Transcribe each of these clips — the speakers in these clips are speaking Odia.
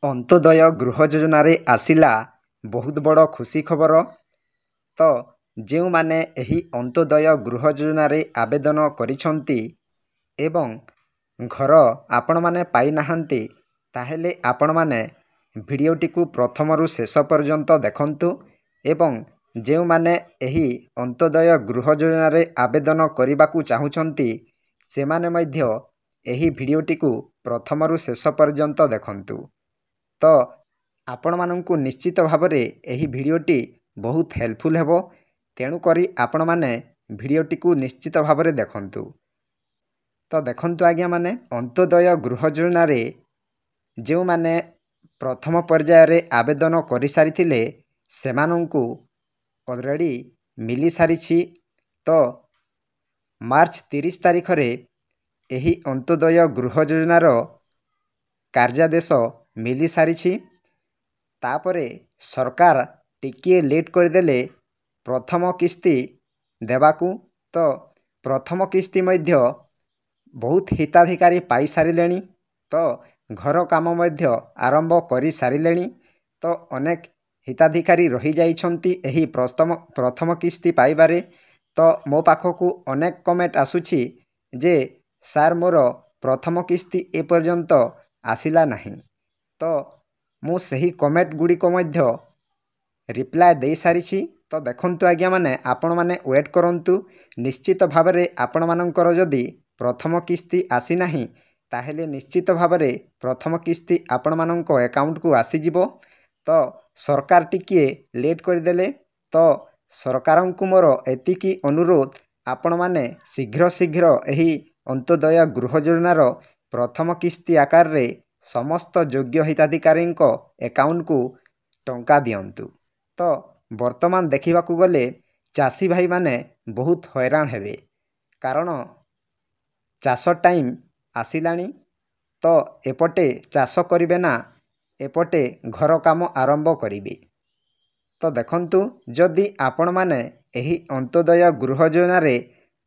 ଅନ୍ତୋଦୟ ଗୃହ ଯୋଜନାରେ ଆସିଲା ବହୁତ ବଡ଼ ଖୁସି ଖବର। ତ ଯେଉଁମାନେ ଏହି ଅନ୍ତୋଦୟ ଗୃହ ଯୋଜନାରେ ଆବେଦନ କରିଛନ୍ତି ଏବଂ ଘର ଆପଣମାନେ ପାଇନାହାନ୍ତି, ତାହେଲେ ଆପଣମାନେ ଭିଡ଼ିଓଟିକୁ ପ୍ରଥମରୁ ଶେଷ ପର୍ଯ୍ୟନ୍ତ ଦେଖନ୍ତୁ ଏବଂ ଯେଉଁମାନେ ଏହି ଅନ୍ତୋଦୟ ଗୃହ ଯୋଜନାରେ ଆବେଦନ କରିବାକୁ ଚାହୁଁଛନ୍ତି ସେମାନେ ମଧ୍ୟ ଏହି ଭିଡ଼ିଓଟିକୁ ପ୍ରଥମରୁ ଶେଷ ପର୍ଯ୍ୟନ୍ତ ଦେଖନ୍ତୁ। ତ ଆପଣମାନଙ୍କୁ ନିଶ୍ଚିତ ଭାବରେ ଏହି ଭିଡ଼ିଓଟି ବହୁତ ହେଲ୍ପଫୁଲ୍ ହେବ, ତେଣୁକରି ଆପଣମାନେ ଭିଡ଼ିଓଟିକୁ ନିଶ୍ଚିତ ଭାବରେ ଦେଖନ୍ତୁ। ତ ଦେଖନ୍ତୁ ଆଜ୍ଞା, ମାନେ ଅନ୍ତୋଦୟ ଗୃହ ଯୋଜନାରେ ଯେଉଁମାନେ ପ୍ରଥମ ପର୍ଯ୍ୟାୟରେ ଆବେଦନ କରିସାରିଥିଲେ ସେମାନଙ୍କୁ ଅଲରେଡ଼ି ମିଳିସାରିଛି। ତ ମାର୍ଚ୍ଚ 30 ତାରିଖରେ ଏହି ଅନ୍ତୋଦୟ ଗୃହ ଯୋଜନାର କାର୍ଯ୍ୟାଦେଶ ମିଳିସାରିଛି। ତାପରେ ସରକାର ଟିକିଏ ଲେଟ୍ କରିଦେଲେ ପ୍ରଥମ କିସ୍ତି ଦେବାକୁ। ତ ପ୍ରଥମ କିସ୍ତି ମଧ୍ୟ ବହୁତ ହିତାଧିକାରୀ ପାଇସାରିଲେଣି। ତ ଘର କାମ ମଧ୍ୟ ଆରମ୍ଭ କରିସାରିଲେଣି। ତ ଅନେକ ହିତାଧିକାରୀ ରହିଯାଇଛନ୍ତି ଏହି ପ୍ରଥମ କିସ୍ତି ପାଇବାରେ। ତ ମୋ ପାଖକୁ ଅନେକ କମେଣ୍ଟ ଆସୁଛି ଯେ ସାର୍, ମୋର ପ୍ରଥମ କିସ୍ତି ଏପର୍ଯ୍ୟନ୍ତ ଆସିଲା ନାହିଁ। ତ ମୁଁ ସେହି କମେଣ୍ଟ ଗୁଡ଼ିକ ମଧ୍ୟ ରିପ୍ଲାଏ ଦେଇସାରିଛି। ତ ଦେଖନ୍ତୁ ଆଜ୍ଞା, ମାନେ ଆପଣମାନେ ୱେଟ୍ କରନ୍ତୁ। ନିଶ୍ଚିତ ଭାବରେ ଆପଣମାନଙ୍କର ଯଦି ପ୍ରଥମ କିସ୍ତି ଆସିନାହିଁ, ତାହେଲେ ନିଶ୍ଚିତ ଭାବରେ ପ୍ରଥମ କିସ୍ତି ଆପଣମାନଙ୍କ ଆକାଉଣ୍ଟକୁ ଆସିଯିବ। ତ ସରକାର ଟିକିଏ ଲେଟ୍ କରିଦେଲେ। ତ ସରକାରଙ୍କୁ ମୋର ଏତିକି ଅନୁରୋଧ, ଆପଣମାନେ ଶୀଘ୍ର ଏହି ଅନ୍ତୋଦୟ ଗୃହ ଯୋଜନାର ପ୍ରଥମ କିସ୍ତି ଆକାରରେ ସମସ୍ତ ଯୋଗ୍ୟ ହିତାଧିକାରୀଙ୍କ ଆକାଉଣ୍ଟକୁ ଟଙ୍କା ଦିଅନ୍ତୁ। ତ ବର୍ତ୍ତମାନ ଦେଖିବାକୁ ଗଲେ ଚାଷୀ ଭାଇମାନେ ବହୁତ ହଇରାଣ ହେବେ, କାରଣ ଚାଷ ଟାଇମ୍ ଆସିଲାଣି। ତ ଏପଟେ ଚାଷ କରିବେ ନା ଏପଟେ ଘର କାମ ଆରମ୍ଭ କରିବେ। ତ ଦେଖନ୍ତୁ, ଯଦି ଆପଣମାନେ ଏହି ଅନ୍ତୋଦୟ ଗୃହ ଯୋଜନାରେ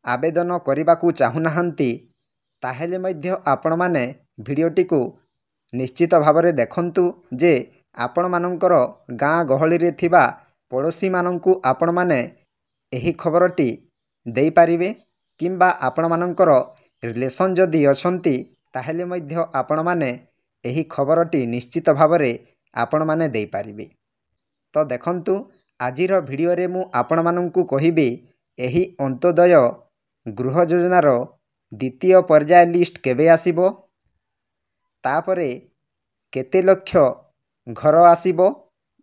ଆବେଦନ କରିବାକୁ ଚାହୁଁନାହାନ୍ତି, ତାହେଲେ ମଧ୍ୟ ଆପଣମାନେ ଭିଡ଼ିଓଟିକୁ ନିଶ୍ଚିତ ଭାବରେ ଦେଖନ୍ତୁ ଯେ ଆପଣମାନଙ୍କର ଗାଁ ଗହଳିରେ ଥିବା ପଡ଼ୋଶୀମାନଙ୍କୁ ଆପଣମାନେ ଏହି ଖବରଟି ଦେଇପାରିବେ, କିମ୍ବା ଆପଣମାନଙ୍କର ରିଲେସନ୍ ଯଦି ଅଛନ୍ତି ତାହେଲେ ମଧ୍ୟ ଆପଣମାନେ ଏହି ଖବରଟି ନିଶ୍ଚିତ ଭାବରେ ଆପଣମାନେ ଦେଇପାରିବେ। ତ ଦେଖନ୍ତୁ, ଆଜିର ଭିଡ଼ିଓରେ ମୁଁ ଆପଣମାନଙ୍କୁ କହିବି ଏହି ଅନ୍ତୋଦୟ ଗୃହ ଯୋଜନାର ଦ୍ୱିତୀୟ ପର୍ଯ୍ୟାୟ ଲିଷ୍ଟ କେବେ ଆସିବ, ତାପରେ କେତେ ଲକ୍ଷ ଘର ଆସିବ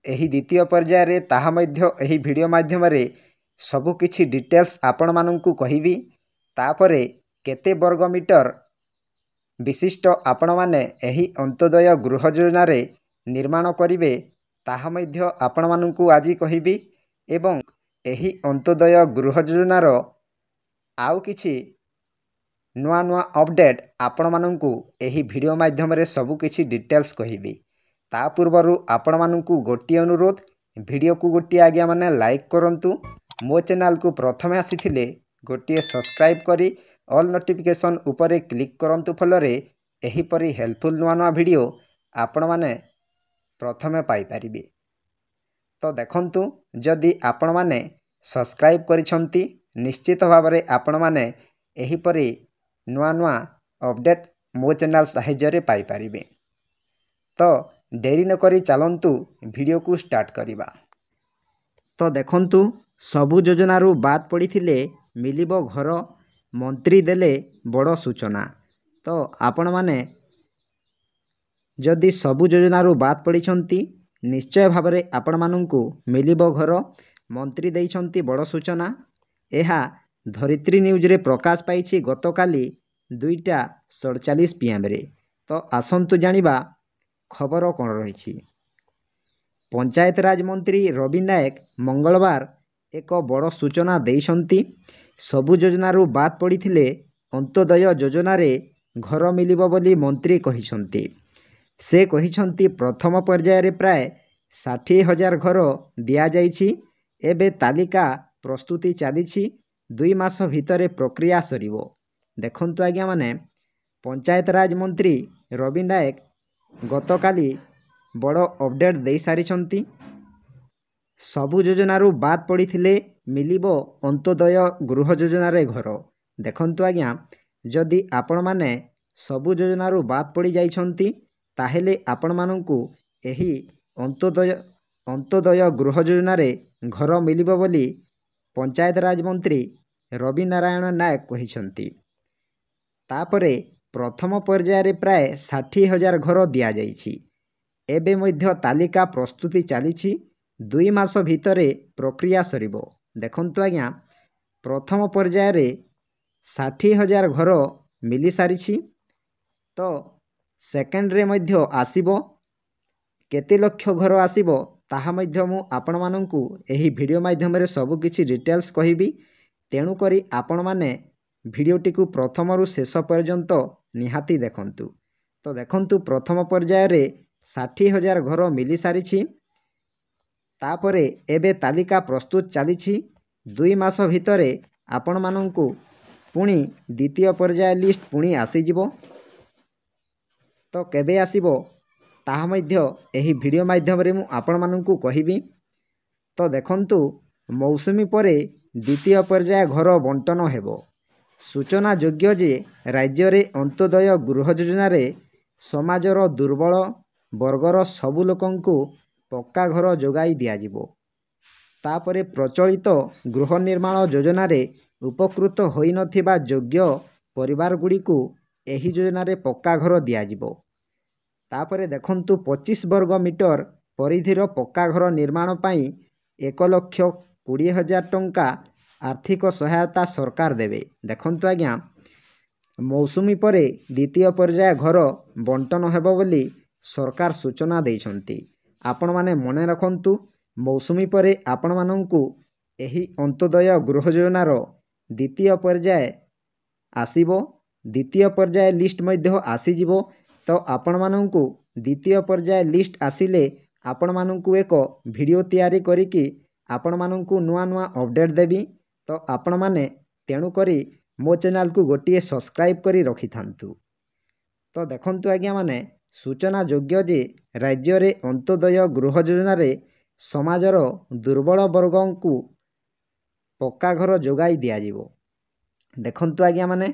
ଏହି ଦ୍ୱିତୀୟ ପର୍ଯ୍ୟାୟରେ, ତାହା ମଧ୍ୟ ଏହି ଭିଡ଼ିଓ ମାଧ୍ୟମରେ ସବୁକିଛି ଡିଟେଲ୍ସ ଆପଣମାନଙ୍କୁ କହିବି। ତାପରେ କେତେ ବର୍ଗ ମିଟର ବିଶିଷ୍ଟ ଆପଣମାନେ ଏହି ଅନ୍ତୋଦୟ ଗୃହ ଯୋଜନାରେ ନିର୍ମାଣ କରିବେ, ତାହା ମଧ୍ୟ ଆପଣମାନଙ୍କୁ ଆଜି କହିବି। ଏବଂ ଏହି ଅନ୍ତୋଦୟ ଗୃହ ଯୋଜନାର ଆଉ କିଛି ନୂଆ ଅପଡ଼େଟ୍ ଆପଣମାନଙ୍କୁ ଏହି ଭିଡ଼ିଓ ମାଧ୍ୟମରେ ସବୁକିଛି ଡିଟେଲ୍ସ କହିବି। ତା ପୂର୍ବରୁ ଆପଣମାନଙ୍କୁ ଗୋଟିଏ ଅନୁରୋଧ, ଭିଡ଼ିଓକୁ ଗୋଟିଏ ଆଜ୍ଞା ମାନେ ଲାଇକ୍ କରନ୍ତୁ। ମୋ ଚ୍ୟାନେଲକୁ ପ୍ରଥମେ ଆସିଥିଲେ ଗୋଟିଏ ସବସ୍କ୍ରାଇବ୍ କରି ଅଲ୍ ନୋଟିଫିକେସନ୍ ଉପରେ କ୍ଲିକ୍ କରନ୍ତୁ। ଫଳରେ ଏହିପରି ହେଲ୍ପଫୁଲ୍ ନୂଆ ଭିଡ଼ିଓ ଆପଣମାନେ ପ୍ରଥମେ ପାଇପାରିବେ। ତ ଦେଖନ୍ତୁ, ଯଦି ଆପଣମାନେ ସବସ୍କ୍ରାଇବ୍ କରିଛନ୍ତି, ନିଶ୍ଚିତ ଭାବରେ ଆପଣମାନେ ଏହିପରି ନୂଆ ଅପଡ଼େଟ୍ ମୋ ଚ୍ୟାନେଲ ସାହାଯ୍ୟରେ ପାଇପାରିବେ। ତ ଡେରି ନକରି ଚାଲନ୍ତୁ ଭିଡ଼ିଓକୁ ଷ୍ଟାର୍ଟ କରିବା। ତ ଦେଖନ୍ତୁ, ସବୁ ଯୋଜନାରୁ ବାଦ୍ ପଡ଼ିଥିଲେ ମିଳିବ ଘର, ମନ୍ତ୍ରୀ ଦେଲେ ବଡ଼ ସୂଚନା। ତ ଆପଣମାନେ ଯଦି ସବୁ ଯୋଜନାରୁ ବାଦ୍ ପଡ଼ିଛନ୍ତି, ନିଶ୍ଚୟ ଭାବରେ ଆପଣମାନଙ୍କୁ ମିଳିବ ଘର, ମନ୍ତ୍ରୀ ଦେଇଛନ୍ତି ବଡ଼ ସୂଚନା। ଏହା ଧରିତ୍ରୀ ନ୍ୟୁଜ୍ରେ ପ୍ରକାଶ ପାଇଛି ଗତକାଲି 2ଟା 47 PM। ତ ଆସନ୍ତୁ ଜାଣିବା ଖବର କ'ଣ ରହିଛି। ପଞ୍ଚାୟତରାଜ ମନ୍ତ୍ରୀ ରବି ନାୟକ ମଙ୍ଗଳବାର ଏକ ବଡ଼ ସୂଚନା ଦେଇଛନ୍ତି। ସବୁ ଯୋଜନାରୁ ବାଦ୍ ପଡ଼ିଥିଲେ ଅନ୍ତୋଦୟ ଯୋଜନାରେ ଘର ମିଳିବ ବୋଲି ମନ୍ତ୍ରୀ କହିଛନ୍ତି। ସେ କହିଛନ୍ତି ପ୍ରଥମ ପର୍ଯ୍ୟାୟରେ ପ୍ରାୟ 60,000 ଘର ଦିଆଯାଇଛି। ଏବେ ତାଲିକା ପ୍ରସ୍ତୁତି ଚାଲିଛି, 2 ମାସ ଭିତରେ ପ୍ରକ୍ରିୟା ସରିବ। ଦେଖନ୍ତୁ ଆଜ୍ଞା, ମାନେ ପଞ୍ଚାୟତରାଜ ମନ୍ତ୍ରୀ ରବି ନାୟକ ଗତକାଲି ବଡ଼ ଅପଡ଼େଟ୍ ଦେଇସାରିଛନ୍ତି। ସବୁ ଯୋଜନାରୁ ବାଦ୍ ପଡ଼ିଥିଲେ ମିଳିବ ଅନ୍ତୋଦୟ ଗୃହ ଯୋଜନାରେ ଘର। ଦେଖନ୍ତୁ ଆଜ୍ଞା, ଯଦି ଆପଣମାନେ ସବୁ ଯୋଜନାରୁ ବାଦ୍ ପଡ଼ିଯାଇଛନ୍ତି ତାହେଲେ ଆପଣମାନଙ୍କୁ ଏହି ଅନ୍ତୋଦୟ ଗୃହ ଯୋଜନାରେ ଘର ମିଳିବ ବୋଲି ପଞ୍ଚାୟତରାଜ ମନ୍ତ୍ରୀ ରବି ନାରାୟଣ ନାୟକ କହିଛନ୍ତି। ତାପରେ ପ୍ରଥମ ପର୍ଯ୍ୟାୟରେ ପ୍ରାୟ 60,000 ଘର ଦିଆଯାଇଛି। ଏବେ ମଧ୍ୟ ତାଲିକା ପ୍ରସ୍ତୁତି ଚାଲିଛି। 2 ମାସ ଭିତରେ ପ୍ରକ୍ରିୟା ସରିବ। ଦେଖନ୍ତୁ ଆଜ୍ଞା, ପ୍ରଥମ ପର୍ଯ୍ୟାୟରେ 60,000 ଘର ମିଳିସାରିଛି। ତ ସେକେଣ୍ଡରେ ମଧ୍ୟ ଆସିବ। କେତେ ଲକ୍ଷ ଘର ଆସିବ ତାହା ମଧ୍ୟ ମୁଁ ଆପଣମାନଙ୍କୁ ଏହି ଭିଡ଼ିଓ ମାଧ୍ୟମରେ ସବୁକିଛି ଡିଟେଲ୍ସ କହିବି। ତେଣୁକରି ଆପଣମାନେ ଭିଡ଼ିଓଟିକୁ ପ୍ରଥମରୁ ଶେଷ ପର୍ଯ୍ୟନ୍ତ ନିହାତି ଦେଖନ୍ତୁ। ତ ଦେଖନ୍ତୁ, ପ୍ରଥମ ପର୍ଯ୍ୟାୟରେ 60,000 ଘର ମିଳିସାରିଛି। ତାପରେ ଏବେ ତାଲିକା ପ୍ରସ୍ତୁତ ଚାଲିଛି। 2 ମାସ ଭିତରେ ଆପଣମାନଙ୍କୁ ପୁଣି ଦ୍ୱିତୀୟ ପର୍ଯ୍ୟାୟ ଲିଷ୍ଟ ପୁଣି ଆସିଯିବ। ତ କେବେ ଆସିବ ତାହା ମଧ୍ୟ ଏହି ଭିଡ଼ିଓ ମାଧ୍ୟମରେ ମୁଁ ଆପଣମାନଙ୍କୁ କହିବି। ତ ଦେଖନ୍ତୁ, ମୌସୁମୀ ପରେ ଦ୍ୱିତୀୟ ପର୍ଯ୍ୟାୟ ଘର ବଣ୍ଟନ ହେବ। ସୂଚନାଯୋଗ୍ୟ ଯେ ରାଜ୍ୟରେ ଅନ୍ତୋଦୟ ଗୃହ ଯୋଜନାରେ ସମାଜର ଦୁର୍ବଳ ବର୍ଗର ସବୁ ଲୋକଙ୍କୁ ପକ୍କା ଘର ଯୋଗାଇ ଦିଆଯିବ। ତାପରେ ପ୍ରଚଳିତ ଗୃହ ନିର୍ମାଣ ଯୋଜନାରେ ଉପକୃତ ହୋଇନଥିବା ଯୋଗ୍ୟ ପରିବାରଗୁଡ଼ିକୁ ଏହି ଯୋଜନାରେ ପକ୍କା ଘର ଦିଆଯିବ। ତାପରେ ଦେଖନ୍ତୁ, 25 ବର୍ଗ ମିଟର ପରିଧିର ପକ୍କା ଘର ନିର୍ମାଣ ପାଇଁ 1,20,000 ଟଙ୍କା ଆର୍ଥିକ ସହାୟତା ସରକାର ଦେବେ। ଦେଖନ୍ତୁ ଆଜ୍ଞା, ମୌସୁମୀ ପରେ ଦ୍ୱିତୀୟ ପର୍ଯ୍ୟାୟ ଘର ବଣ୍ଟନ ହେବ ବୋଲି ସରକାର ସୂଚନା ଦେଇଛନ୍ତି। ଆପଣମାନେ ମନେ ରଖନ୍ତୁ, ମୌସୁମୀ ପରେ ଆପଣମାନଙ୍କୁ ଏହି ଅନ୍ତୋଦୟ ଗୃହ ଯୋଜନାର ଦ୍ୱିତୀୟ ପର୍ଯ୍ୟାୟ ଆସିବ। ଦ୍ୱିତୀୟ ପର୍ଯ୍ୟାୟ ଲିଷ୍ଟ ମଧ୍ୟ ଆସିଯିବ। ତ ଆପଣମାନଙ୍କୁ ଦ୍ୱିତୀୟ ପର୍ଯ୍ୟାୟ ଲିଷ୍ଟ ଆସିଲେ ଆପଣମାନଙ୍କୁ ଏକ ଭିଡ଼ିଓ ତିଆରି କରିକି ଆପଣମାନଙ୍କୁ ନୂଆ ନୂଆ ଅପଡ଼େଟ୍ ଦେବି। ତ ଆପଣମାନେ ତେଣୁକରି ମୋ ଚ୍ୟାନେଲକୁ ଗୋଟିଏ ସବସ୍କ୍ରାଇବ୍ କରି ରଖିଥାନ୍ତୁ। ତ ଦେଖନ୍ତୁ ଆଜ୍ଞା, ମାନେ ସୂଚନାଯୋଗ୍ୟ ଯେ ରାଜ୍ୟରେ ଅନ୍ତୋଦୟ ଗୃହ ଯୋଜନାରେ ସମାଜର ଦୁର୍ବଳ ବର୍ଗଙ୍କୁ ପକ୍କା ଘର ଯୋଗାଇ ଦିଆଯିବ। ଦେଖନ୍ତୁ ଆଜ୍ଞା, ମାନେ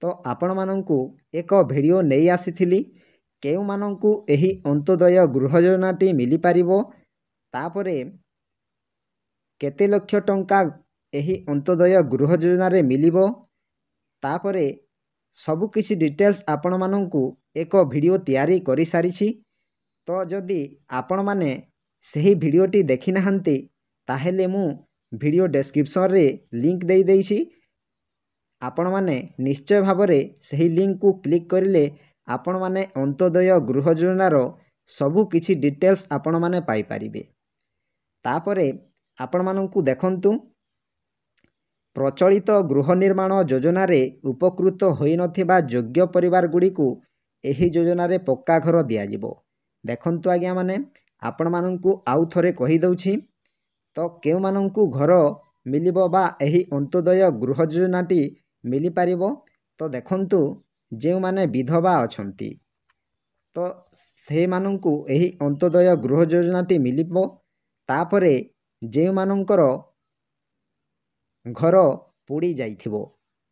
ତ ଆପଣମାନଙ୍କୁ ଏକ ଭିଡ଼ିଓ ନେଇ ଆସିଥିଲି କେଉଁମାନଙ୍କୁ ଏହି ଅନ୍ତୋଦୟ ଗୃହ ଯୋଜନାଟି ମିଳିପାରିବ, ତାପରେ କେତେ ଲକ୍ଷ ଟଙ୍କା ଏହି ଅନ୍ତୋଦୟ ଗୃହ ଯୋଜନାରେ ମିଳିବ, ତାପରେ ସବୁକିଛି ଡିଟେଲ୍ସ ଆପଣମାନଙ୍କୁ ଏକ ଭିଡ଼ିଓ ତିଆରି କରିସାରିଛି। ତ ଯଦି ଆପଣମାନେ ସେହି ଭିଡ଼ିଓଟି ଦେଖିନାହାନ୍ତି ତାହେଲେ ମୁଁ ଭିଡ଼ିଓ ଡେସ୍କ୍ରିପସନରେ ଲିଙ୍କ ଦେଇଦେଇଛି। ଆପଣମାନେ ନିଶ୍ଚୟ ଭାବରେ ସେହି ଲିଙ୍କକୁ କ୍ଲିକ୍ କରିଲେ ଆପଣମାନେ ଅନ୍ତୋଦୟ ଗୃହ ଯୋଜନାର ସବୁକିଛି ଡିଟେଲ୍ସ ଆପଣମାନେ ପାଇପାରିବେ। ତାପରେ ଆପଣମାନଙ୍କୁ ଦେଖନ୍ତୁ, ପ୍ରଚଳିତ ଗୃହ ନିର୍ମାଣ ଯୋଜନାରେ ଉପକୃତ ହୋଇନଥିବା ଯୋଗ୍ୟ ପରିବାରଗୁଡ଼ିକୁ ଏହି ଯୋଜନାରେ ପକ୍କା ଘର ଦିଆଯିବ। ଦେଖନ୍ତୁ ଆଜ୍ଞା, ମାନେ ଆପଣମାନଙ୍କୁ ଆଉ ଥରେ କହିଦେଉଛି। ତ କେଉଁମାନଙ୍କୁ ଘର ମିଳିବ ବା ଏହି ଅନ୍ତୋଦୟ ଗୃହ ଯୋଜନାଟି ମିଳିପାରିବ? ତ ଦେଖନ୍ତୁ, ଯେଉଁମାନେ ବିଧବା ଅଛନ୍ତି ତ ସେମାନଙ୍କୁ ଏହି ଅନ୍ତୋଦୟ ଗୃହ ଯୋଜନାଟି ମିଳିବ। ତାପରେ ଯେଉଁମାନଙ୍କର ଘର ପୋଡ଼ି ଯାଇଥିବ,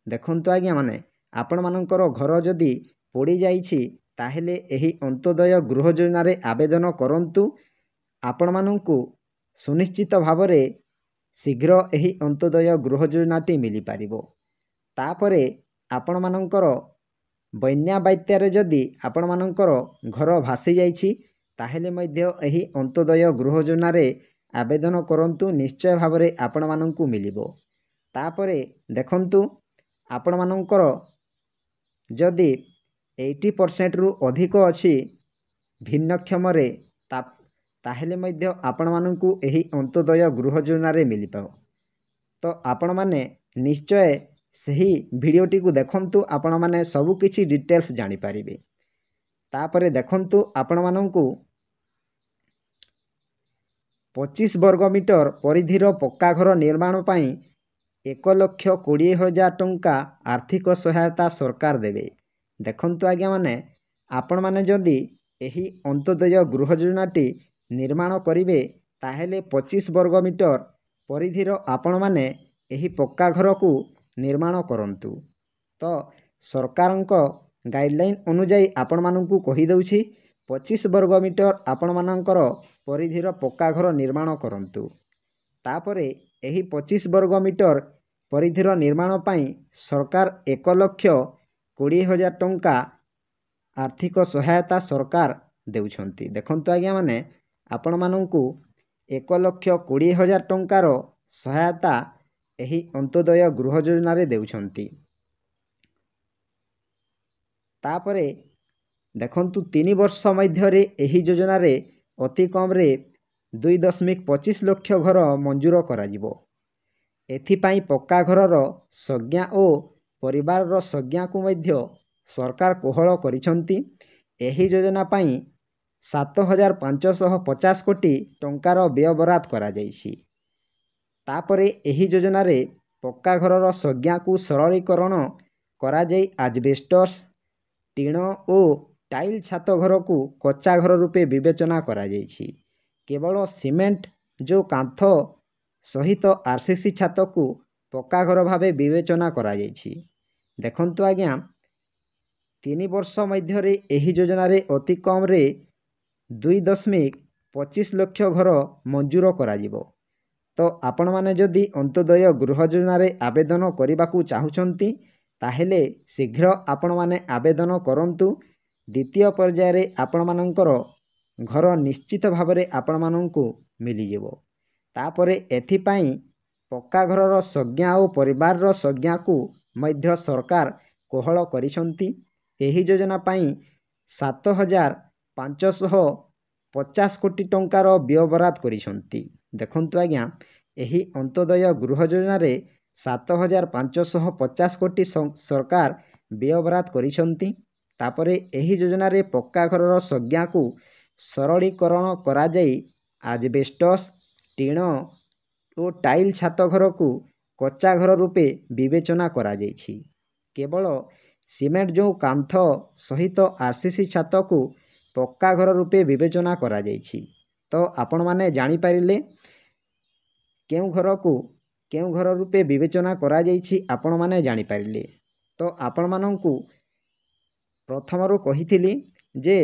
ଦେଖନ୍ତୁ ଆଜ୍ଞା, ମାନେ ଆପଣମାନଙ୍କର ଘର ଯଦି ପୋଡ଼ିଯାଇଛି ତାହେଲେ ଏହି ଅନ୍ତୋଦୟ ଗୃହ ଯୋଜନାରେ ଆବେଦନ କରନ୍ତୁ। ଆପଣମାନଙ୍କୁ ସୁନିଶ୍ଚିତ ଭାବରେ ଶୀଘ୍ର ଏହି ଅନ୍ତୋଦୟ ଗୃହ ଯୋଜନାଟି ମିଳିପାରିବ। ତାପରେ ଆପଣମାନଙ୍କର ବନ୍ୟା ବାତ୍ୟାରେ ଯଦି ଆପଣମାନଙ୍କର ଘର ଭାସିଯାଇଛି ତାହେଲେ ମଧ୍ୟ ଏହି ଅନ୍ତୋଦୟ ଗୃହ ଯୋଜନାରେ ଆବେଦନ କରନ୍ତୁ। ନିଶ୍ଚୟ ଭାବରେ ଆପଣମାନଙ୍କୁ ମିଳିବ। ତାପରେ ଦେଖନ୍ତୁ, ଆପଣମାନଙ୍କର ଯଦି 80%ରୁ ଅଧିକ ଅଛି ଭିନ୍ନକ୍ଷମରେ ତାହେଲେ ମଧ୍ୟ ଆପଣମାନଙ୍କୁ ଏହି ଅନ୍ତୋଦୟ ଗୃହ ଯୋଜନାରେ ମିଳିବ। ତ ଆପଣମାନେ ନିଶ୍ଚୟ ସେହି ଭିଡ଼ିଓଟିକୁ ଦେଖନ୍ତୁ। ଆପଣମାନେ ସବୁକିଛି ଡିଟେଲ୍ସ ଜାଣିପାରିବେ। ତାପରେ ଦେଖନ୍ତୁ, ଆପଣମାନଙ୍କୁ 25 ବର୍ଗ ମିଟର ପରିଧିର ପକ୍କା ଘର ନିର୍ମାଣ ପାଇଁ 1,20,000 ଟଙ୍କା ଆର୍ଥିକ ସହାୟତା ସରକାର ଦେବେ। ଦେଖନ୍ତୁ ଆଜ୍ଞା, ମାନେ ଆପଣମାନେ ଯଦି ଏହି ଅନ୍ତୋଦୟ ଗୃହ ଯୋଜନାଟି ନିର୍ମାଣ କରିବେ ତାହେଲେ 25 ବର୍ଗ ମିଟର ପରିଧିର ଆପଣମାନେ ଏହି ପକ୍କା ଘରକୁ ନିର୍ମାଣ କରନ୍ତୁ। ତ ସରକାରଙ୍କ ଗାଇଡ଼ଲାଇନ୍ ଅନୁଯାୟୀ ଆପଣମାନଙ୍କୁ କହିଦେଉଛି 25 ବର୍ଗ ମିଟର ଆପଣମାନଙ୍କର ପରିଧିର ପକ୍କା ଘର ନିର୍ମାଣ କରନ୍ତୁ। ତାପରେ ଏହି 25 ବର୍ଗ ମିଟର ପରିଧିର ନିର୍ମାଣ ପାଇଁ ସରକାର 1,20,000 ଟଙ୍କା ଆର୍ଥିକ ସହାୟତା ସରକାର ଦେଉଛନ୍ତି। ଦେଖନ୍ତୁ ଆଜ୍ଞା ମାନେ ଆପଣମାନଙ୍କୁ 1,20,000 ଟଙ୍କାର ସହାୟତା ଏହି ଅନ୍ତୋଦୟ ଗୃହ ଯୋଜନାରେ ଦେଉଛନ୍ତି। ତାପରେ ଦେଖନ୍ତୁ 3 ବର୍ଷ ମଧ୍ୟରେ ଏହି ଯୋଜନାରେ ଅତି କମ୍ରେ 2.25 ଲକ୍ଷ ଘର ମଞ୍ଜୁର କରାଯିବ। ଏଥିପାଇଁ ପକ୍କା ଘରର ସଂଜ୍ଞା ଓ ପରିବାରର ସଂଜ୍ଞାକୁ ମଧ୍ୟ ସରକାର କୋହଳ କରିଛନ୍ତି। ଏହି ଯୋଜନା ପାଇଁ 7,550 କୋଟି ଟଙ୍କାର ବ୍ୟୟବରାଦ କରାଯାଇଛି। ତାପରେ ଏହି ଯୋଜନାରେ ପକ୍କା ଘରର ସଂଜ୍ଞାକୁ ସରଳୀକରଣ କରାଯାଇ ଆଜବେଷ୍ଟସ୍, ଟିଣ ଓ ଟାଇଲ୍ ଛାତ ଘରକୁ କଚ୍ଚା ଘର ରୂପେ ବିବେଚନା କରାଯାଇଛି। କେବଳ ସିମେଣ୍ଟ ଯେଉଁ କାନ୍ଥ ସହିତ RCC ଛାତକୁ ପକ୍କା ଘର ଭାବେ ବିବେଚନା କରାଯାଇଛି। ଦେଖନ୍ତୁ ଆଜ୍ଞା 3 ବର୍ଷ ମଧ୍ୟରେ ଏହି ଯୋଜନାରେ ଅତି କମ୍ରେ 2.25 ଲକ୍ଷ ଘର ମଞ୍ଜୁର କରାଯିବ। ତ ଆପଣମାନେ ଯଦି ଅନ୍ତୋଦୟ ଗୃହ ଯୋଜନାରେ ଆବେଦନ କରିବାକୁ ଚାହୁଁଛନ୍ତି ତାହେଲେ ଶୀଘ୍ର ଆପଣମାନେ ଆବେଦନ କରନ୍ତୁ। ଦ୍ୱିତୀୟ ପର୍ଯ୍ୟାୟରେ ଆପଣମାନଙ୍କର ଘର ନିଶ୍ଚିତ ଭାବରେ ଆପଣମାନଙ୍କୁ ମିଳିଯିବ। ତାପରେ ଏଥିପାଇଁ ପକ୍କା ଘରର ସଂଜ୍ଞା ଓ ପରିବାରର ସଂଜ୍ଞାକୁ ମଧ୍ୟ ସରକାର କୋହଳ କରିଛନ୍ତି। ଏହି ଯୋଜନା ପାଇଁ 7,550 କୋଟି ଟଙ୍କାର ବ୍ୟୟବରାଦ କରିଛନ୍ତି। ଦେଖନ୍ତୁ ଆଜ୍ଞା ଏହି ଅନ୍ତୋଦୟ ଗୃହ ଯୋଜନାରେ 7,550 କୋଟି ସରକାର ବ୍ୟୟବରାଦ କରିଛନ୍ତି। ତାପରେ ଏହି ଯୋଜନାରେ ପକ୍କା ଘରର ସଂଜ୍ଞାକୁ ସରଳୀକରଣ କରାଯାଇ ଆଜବେଷ୍ଟସ୍, ଟିଣ ଓ ଟାଇଲ୍ ଛାତ ଘରକୁ କଚ୍ଚା ଘର ରୂପେ ବିବେଚନା କରାଯାଇଛି। କେବଳ ସିମେଣ୍ଟ ଯେଉଁ କାନ୍ଥ ସହିତ RCC ଛାତକୁ ପକ୍କା ଘର ରୂପେ ବିବେଚନା କରାଯାଇଛି। ତ ଆପଣମାନେ ଜାଣିପାରିଲେ କେଉଁ ଘରକୁ କେଉଁ ଘର ରୂପେ ବିବେଚନା କରାଯାଇଛି ଆପଣମାନେ ଜାଣିପାରିଲେ। ତ ଆପଣମାନଙ୍କୁ ପ୍ରଥମରୁ କହିଥିଲି ଯେ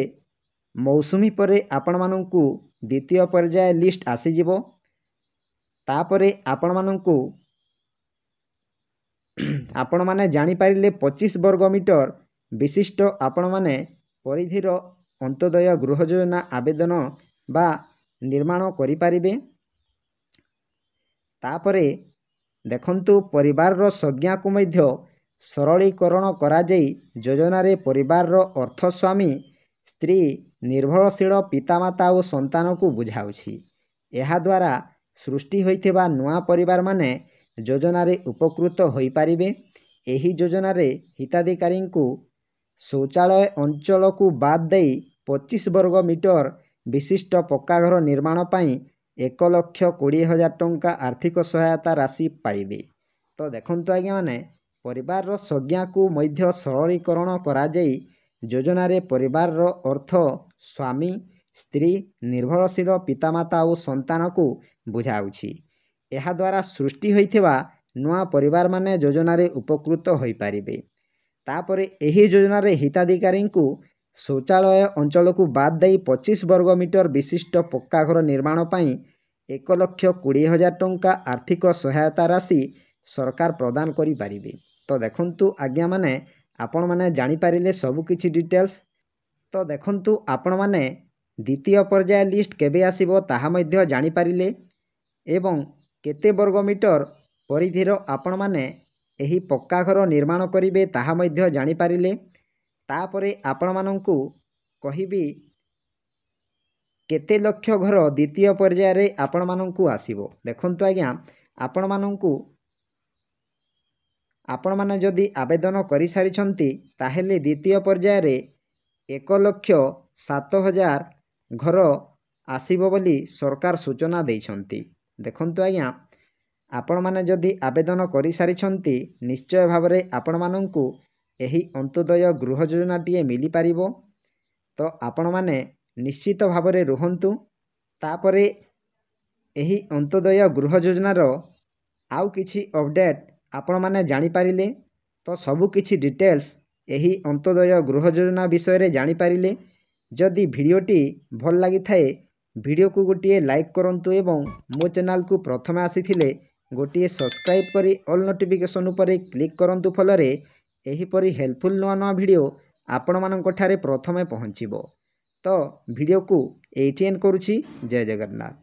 ମୌସୁମୀ ପରେ ଆପଣମାନଙ୍କୁ ଦ୍ୱିତୀୟ ପର୍ଯ୍ୟାୟ ଲିଷ୍ଟ ଆସିଯିବ। ତାପରେ ଆପଣମାନେ ଜାଣିପାରିଲେ 25 ବର୍ଗ ମିଟର ବିଶିଷ୍ଟ ଆପଣମାନେ ପରିଧିର ଅନ୍ତୋଦୟ ଗୃହ ଯୋଜନା ଆବେଦନ ବା ନିର୍ମାଣ କରିପାରିବେ। ତାପରେ ଦେଖନ୍ତୁ ପରିବାରର ସଂଜ୍ଞାକୁ ମଧ୍ୟ ସରଳୀକରଣ କରାଯାଇ ଯୋଜନାରେ ପରିବାରର ଅର୍ଥ ସ୍ୱାମୀ, ସ୍ତ୍ରୀ, ନିର୍ଭରଶୀଳ ପିତାମାତା ଓ ସନ୍ତାନକୁ ବୁଝାଉଛି। ଏହାଦ୍ୱାରା ସୃଷ୍ଟି ହୋଇଥିବା ନୂଆ ପରିବାରମାନେ ଯୋଜନାରେ ଉପକୃତ ହୋଇପାରିବେ। ଏହି ଯୋଜନାରେ ହିତାଧିକାରୀଙ୍କୁ ଶୌଚାଳୟ ଅଞ୍ଚଳକୁ ବାଦ ଦେଇ 25 ବର୍ଗ ମିଟର ବିଶିଷ୍ଟ ପକ୍କା ଘର ନିର୍ମାଣ ପାଇଁ 1,20,000 ଟଙ୍କା ଆର୍ଥିକ ସହାୟତା ରାଶି ପାଇବେ। ତ ଦେଖନ୍ତୁ ଆଜ୍ଞା ମାନେ ପରିବାରର ସଂଜ୍ଞାକୁ ମଧ୍ୟ ସରଳୀକରଣ କରାଯାଇ ଯୋଜନାରେ ପରିବାରର ଅର୍ଥ ସ୍ୱାମୀ, ସ୍ତ୍ରୀ, ନିର୍ଭରଶୀଳ ପିତାମାତା ଓ ସନ୍ତାନକୁ ବୁଝାଉଛି। ଏହାଦ୍ୱାରା ସୃଷ୍ଟି ହୋଇଥିବା ନୂଆ ପରିବାରମାନେ ଯୋଜନାରେ ଉପକୃତ ହୋଇପାରିବେ। ତାପରେ ଏହି ଯୋଜନାରେ ହିତାଧିକାରୀଙ୍କୁ ଶୌଚାଳୟ ଅଞ୍ଚଳକୁ ବାଦ ଦେଇ 25 ବର୍ଗ ମିଟର ବିଶିଷ୍ଟ ପକ୍କା ଘର ନିର୍ମାଣ ପାଇଁ 1,20,000 ଟଙ୍କା ଆର୍ଥିକ ସହାୟତା ରାଶି ସରକାର ପ୍ରଦାନ କରିପାରିବେ। ତ ଦେଖନ୍ତୁ ଆଜ୍ଞା ମାନେ ଆପଣମାନେ ଜାଣିପାରିଲେ ସବୁକିଛି ଡିଟେଲ୍ସ। ତ ଦେଖନ୍ତୁ ଆପଣମାନେ ଦ୍ୱିତୀୟ ପର୍ଯ୍ୟାୟ ଲିଷ୍ଟ କେବେ ଆସିବ ତାହା ମଧ୍ୟ ଜାଣିପାରିଲେ ଏବଂ କେତେ ବର୍ଗ ମିଟର ପରିଧିର ଆପଣମାନେ ଏହି ପକ୍କା ଘର ନିର୍ମାଣ କରିବେ ତାହା ମଧ୍ୟ ଜାଣିପାରିଲେ। ତାପରେ ଆପଣମାନଙ୍କୁ କହିବି କେତେ ଲକ୍ଷ ଘର ଦ୍ୱିତୀୟ ପର୍ଯ୍ୟାୟରେ ଆପଣମାନଙ୍କୁ ଆସିବ। ଦେଖନ୍ତୁ ଆଜ୍ଞା ଆପଣମାନେ ଯଦି ଆବେଦନ କରିସାରିଛନ୍ତି ତାହେଲେ ଦ୍ୱିତୀୟ ପର୍ଯ୍ୟାୟରେ 1,07,000 ଘର ଆସିବ ବୋଲି ସରକାର ସୂଚନା ଦେଇଛନ୍ତି। ଦେଖନ୍ତୁ ଆଜ୍ଞା ଆପଣମାନେ ଯଦି ଆବେଦନ କରିସାରିଛନ୍ତି ନିଶ୍ଚୟ ଭାବରେ ଆପଣମାନଙ୍କୁ ଏହି ଅନ୍ତୋଦୟ ଗୃହ ଯୋଜନାଟିଏ ମିଳିପାରିବ। ତ ଆପଣମାନେ ନିଶ୍ଚିତ ଭାବରେ ରୁହନ୍ତୁ। ତାପରେ ଏହି ଅନ୍ତୋଦୟ ଗୃହ ଯୋଜନାର ଆଉ କିଛି ଅପଡ଼େଟ୍ ଆପଣମାନେ ଜାଣିପାରିଲେ। ତ ସବୁକିଛି ଡିଟେଲ୍ସ ଏହି ଅନ୍ତୋଦୟ ଗୃହ ଯୋଜନା ବିଷୟରେ ଜାଣିପାରିଲେ। ଯଦି ଭିଡ଼ିଓଟି ଭଲ ଲାଗିଥାଏ ଭିଡ଼ିଓକୁ ଗୋଟିଏ ଲାଇକ୍ କରନ୍ତୁ ଏବଂ ମୋ ଚ୍ୟାନେଲକୁ ପ୍ରଥମେ ଆସିଥିଲେ ଗୋଟିଏ ସବସ୍କ୍ରାଇବ୍ କରି ଅଲ୍ ନୋଟିଫିକେସନ୍ ଉପରେ କ୍ଲିକ୍ କରନ୍ତୁ, ଫଳରେ ଏହିପରି ହେଲ୍ପଫୁଲ୍ ନୂଆ ନୂଆ ଭିଡ଼ିଓ ଆପଣମାନଙ୍କ ଠାରେ ପ୍ରଥମେ ପହଞ୍ଚିବ। ତ ଭିଡ଼ିଓକୁ ଏଇଠି ଏଣ୍ଡ କରୁଛି। ଜୟ ଜଗନ୍ନାଥ।